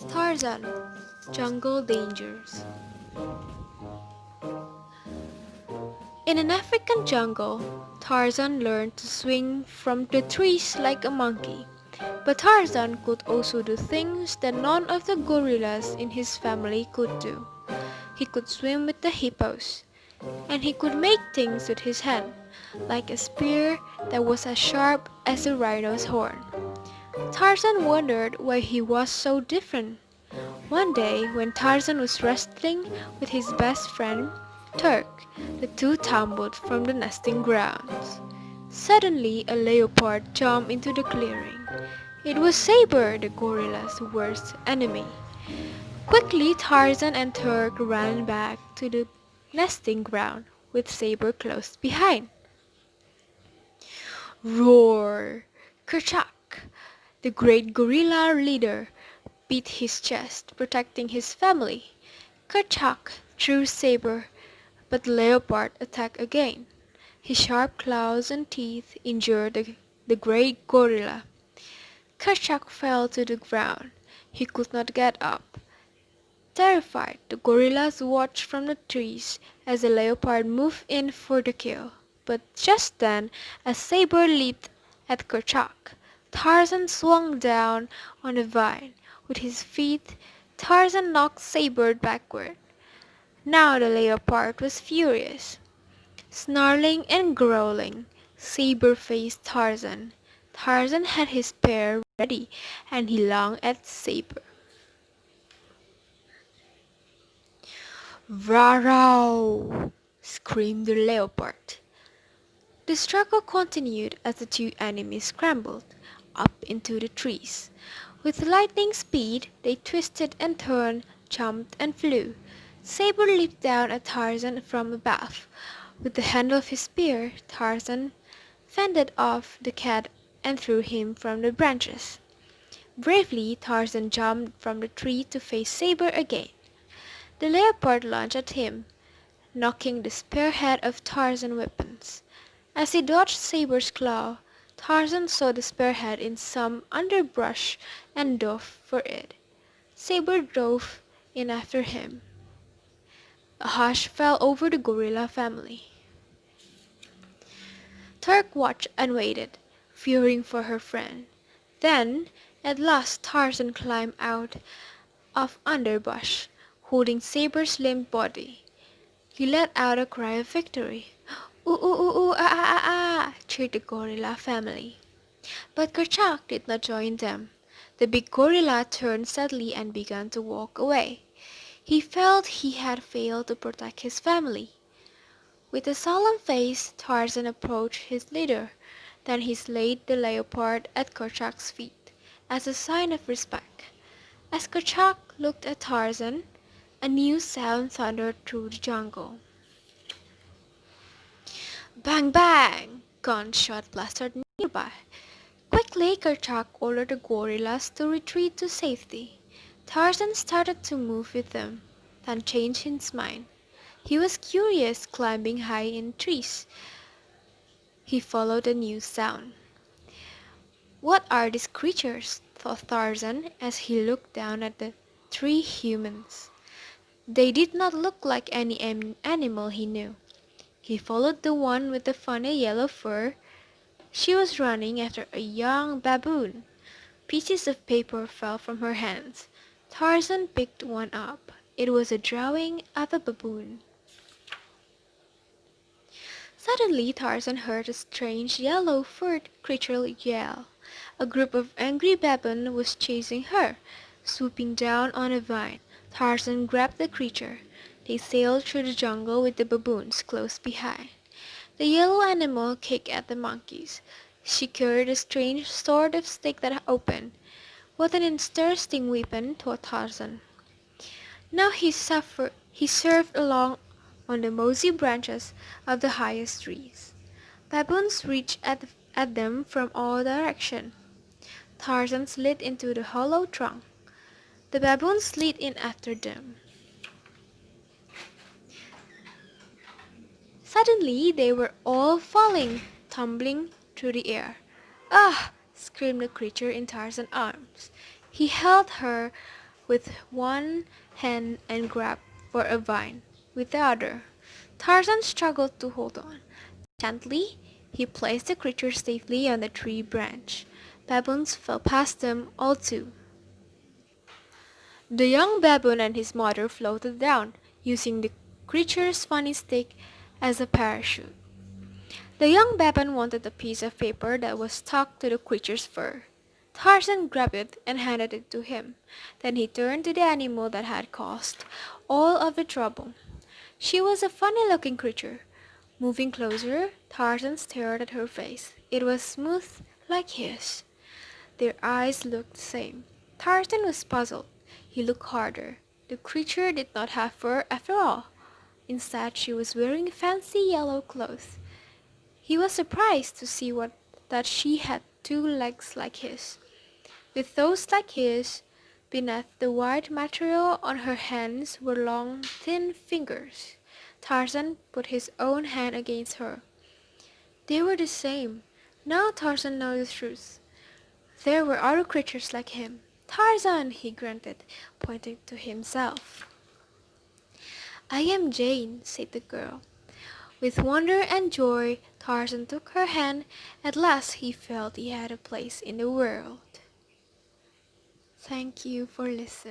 Tarzan, Jungle Dangers. In an African jungle, Tarzan learned to swing from the trees like a monkey. But Tarzan could also do things that none of the gorillas in his family could do. He could swim with the hippos, and he could make things with his hand, like a spear that was as sharp as a rhino's horn. Tarzan wondered why he was so different. One day, when Tarzan was wrestling with his best friend, Turk, the two tumbled from the nesting grounds. Suddenly, a leopard jumped into the clearing. It was Saber, the gorilla's worst enemy. Quickly, Tarzan and Turk ran back to the nesting ground, with Saber close behind. Roar! Kerchak! The great gorilla leader beat his chest, protecting his family. Kerchak threw Saber, but the leopard attacked again. His sharp claws and teeth injured the great gorilla. Kerchak fell to the ground. He could not get up. Terrified, the gorillas watched from the trees as the leopard moved in for the kill. But just then, as Saber leaped at Kerchak, Tarzan swung down on a vine. With his feet, Tarzan knocked Saber backward. Now the leopard was furious. Snarling and growling, Saber faced Tarzan. Tarzan had his spear ready, and he lunged at Saber. "Varrow!" screamed the leopard. The struggle continued as the two enemies scrambled up into the trees. With lightning speed, they twisted and turned, jumped and flew. Saber leaped down at Tarzan from above. With the handle of his spear, Tarzan fended off the cat and threw him from the branches. Bravely, Tarzan jumped from the tree to face Saber again. The leopard lunged at him, knocking the spearhead of Tarzan's weapons. As he dodged Saber's claw, Tarzan saw the spearhead in some underbrush and dove for it. Saber dove in after him. A hush fell over the gorilla family. Turk watched and waited, fearing for her friend. Then, at last Tarzan climbed out of underbrush, holding Saber's limp body. He let out a cry of victory. "Ooh, ooh, ooh, ooh, ah, ah, ah, ah!" cheered the gorilla family. But Kerchak did not join them. The big gorilla turned sadly and began to walk away. He felt he had failed to protect his family. With a solemn face, Tarzan approached his leader. Then he laid the leopard at Kerchak's feet, as a sign of respect. As Kerchak looked at Tarzan, a new sound thundered through the jungle. Bang bang! Gunshot blasted nearby. Quickly, Kerchak ordered the gorillas to retreat to safety. Tarzan started to move with them, then changed his mind. He was curious, climbing high in trees. He followed the new sound. "What are these creatures?" thought Tarzan as he looked down at the three humans. They did not look like any animal he knew. He followed the one with the funny yellow fur. She was running after a young baboon. Pieces of paper fell from her hands. Tarzan picked one up. It was a drawing of a baboon. Suddenly Tarzan heard a strange yellow-furred creature yell. A group of angry baboons was chasing her, swooping down on a vine. Tarzan grabbed the creature. They sailed through the jungle with the baboons close behind. The yellow animal kicked at the monkeys. She carried a strange sort of stick that opened. What an interesting weapon, thought Tarzan. Now he surfed along on the mossy branches of the highest trees. Baboons reached at them from all directions. Tarzan slid into the hollow trunk. The baboons slid in after them. Suddenly they were all falling, tumbling through the air. "Ah!" screamed the creature in Tarzan's arms. He held her with one hand and grabbed for a vine with the other. Tarzan struggled to hold on. Gently, he placed the creature safely on the tree branch. Baboons fell past them all too. The young baboon and his mother floated down, using the creature's funny stick as a parachute. The young baboon wanted a piece of paper that was stuck to the creature's fur. Tarzan grabbed it and handed it to him. Then he turned to the animal that had caused all of the trouble. She was a funny-looking creature. Moving closer, Tarzan stared at her face. It was smooth like his. Their eyes looked the same. Tarzan was puzzled. He looked harder. The creature did not have fur after all. Instead, she was wearing fancy yellow clothes. He was surprised to see that she had two legs like his. With those like his, beneath the white material on her hands were long, thin fingers. Tarzan put his own hand against her. They were the same. Now Tarzan knew the truth. There were other creatures like him. Tarzan, he grunted, pointing to himself. I am Jane, said the girl. With wonder and joy, Tarzan took her hand. At last he felt he had a place in the world. Thank you for listening.